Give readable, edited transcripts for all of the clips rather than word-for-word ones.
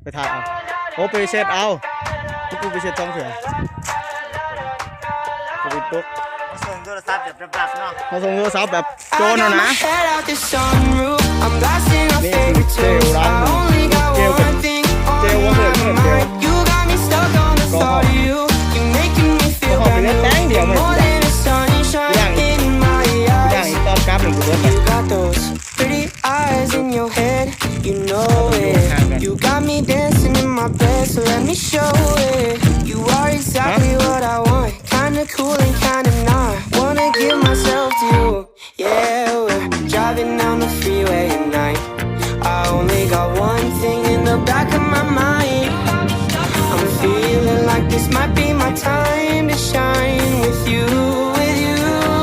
ไปถ่ายเอาโอ้ไปเช็ดเอากูไปเช็ดท้องเถื่อนกูไปปุ๊บ ส่งโทรศัพท์แบบรับๆเนาะ มาส่งโทรศัพท์แบบโจรนะนี่คือเจลร้านเจลกับเจลว่าเพื่อนเจลก็หอมก็หอมไปเล่นแป้งเดียวไม่ได้อย่างอีกตอนกราฟหนึ่งกูเบิร์ด Pretty eyes in your head, you know it. You got me dancing in my bed, so let me show it. You are exactly what I want, kinda cool and kinda not. Wanna give myself to you, yeah. We're driving down the freeway at night. I only got one thing in the back of my mind. I'm feeling like this might be my time to shine with you, with you,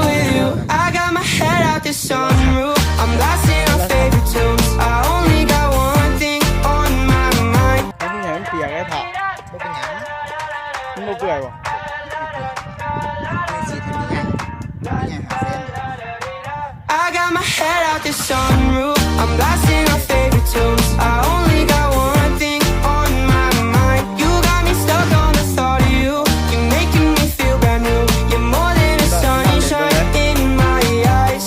with you. I got my head out the sunroof. I'm lost in our favorite tunes. I only got one thing on my mind. ไอ้นี่ไงมันเปียกไอ้ผัก บ่เป็นหยัง มันไม่เปื่อยป่ะ ไม่สิทำยังไงหาแฟน I got my head out the sunroof. I'm lost in our favorite tunes. I only got one thing on my mind. You got me stuck on the thought of you. You're making me feel brand new. You're more than a sunshine in my eyes.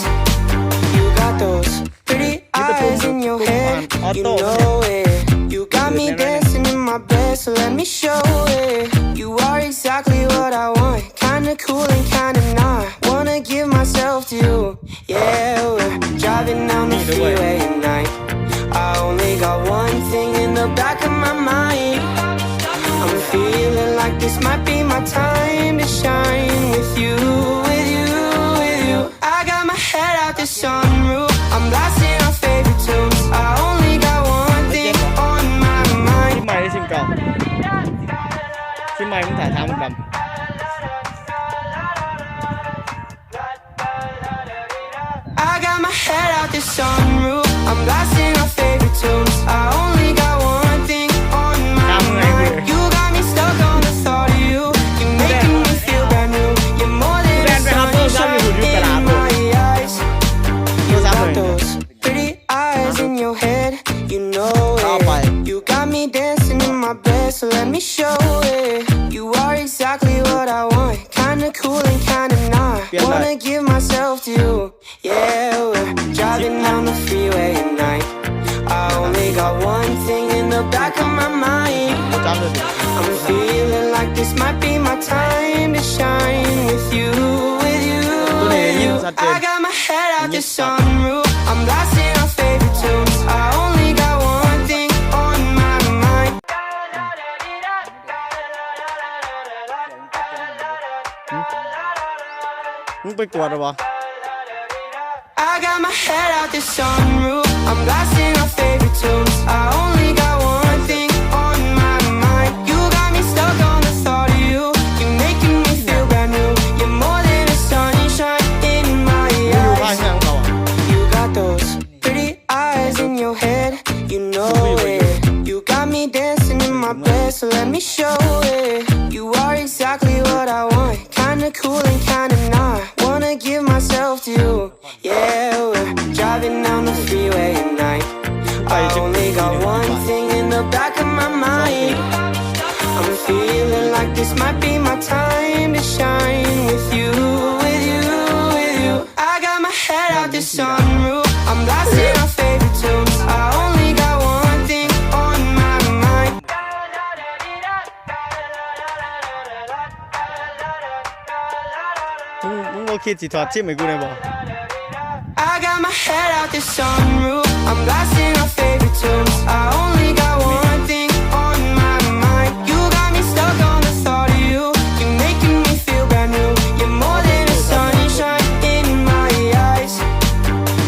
You got those pretty eyes in your head. You know it. You got me dancing in my bed, so let me show it. You are exactly what I want. Kinda cool and kinda not. Wanna give myself to you. Yeah, we're driving down the freeway at night. I only got one thing in the back of my mind. I'm feeling like this might be my time to shine with you, with you, with you. I got my head out the sunroof. I'm lost in our favorite tunes. I only got one thing on my ชิม mind. ใหม่หรือชิมเก่าชิมใหม่มึงถ่ายทางมึงดำ I got my head out the sunroof. I'm lost in our favorite tunes. I only got one thing on my mind. You got me stuck on the thought of you. You're making me feel brand new. You're more than a sunshine in my eyes. You got those pretty eyes in your head. You know it. You got me dancing in my bed, so let me show it. You are exactly what I want. Kinda cool and kinda not. Wanna give myself to you. Yeah, we're driving down the freeway at night. I only got one thing in the back of my mind. จำเลยดิ I'm feeling like this might be my time to shine with you, with you, with you. I got my head out the sunroof. I'm lost in our favorite tunes. I only got one thing on my mind. มึงไปกวดหรอวะ I got my head out the sunroof. I'm lost in our favorite tunes. I only got one thing on my mind. You got me stuck on the thought of you. You're making me feel brand new. You're more than a sunshine in my มึงอยู่ข้าง eyes. ยังเขาอ่ะ You got those pretty eyes in your head. You know it. You got me dancing in my bed, so let me show it. You are exactly what I want. Kinda cool and kinda not. Wanna give myself to you. Yeah, we're driving down the freeway at night. I only got one thing in the back of my mind. I'm feeling like this might be my time to shine with you, with you, with you. I got my head out the sunroof. I'm lost in our favorite tunes. I only got one thing on my mind. มึงโอคิดสิถอดชิมให้กูได้บ่ I got my head out the sunroof. I'm lost in our favorite tunes. I only got one thing on my mind. You got me stuck on the thought of you. You're making me feel brand new. You're more than a sunshine in my eyes.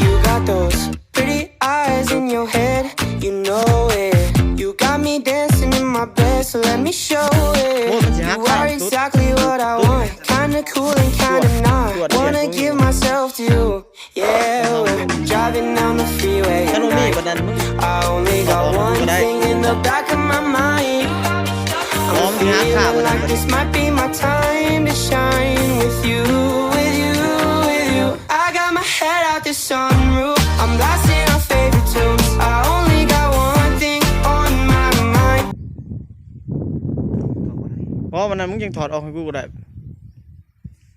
You got those pretty eyes in your head. You know it. You got me dancing in my bed, so let me show it. You are exactly what I want. Kinda cool and kinda not. Wanna give myself to you. Yeah, we're driving down the freeway ถ้า at โนมี่ night. ประเด็นมึง I only got one thing in the back of my mind. I'm feeling like this might be my time to shine with you, with you, with you. I got my head out the sunroof. I'm lost in our favorite tunes. I only got one thing on my mind. เพราะวันนั้นมึงยังถอดออกให้กูก็ได้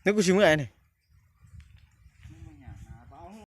นึกกูชิมเมื่อไหร่นี่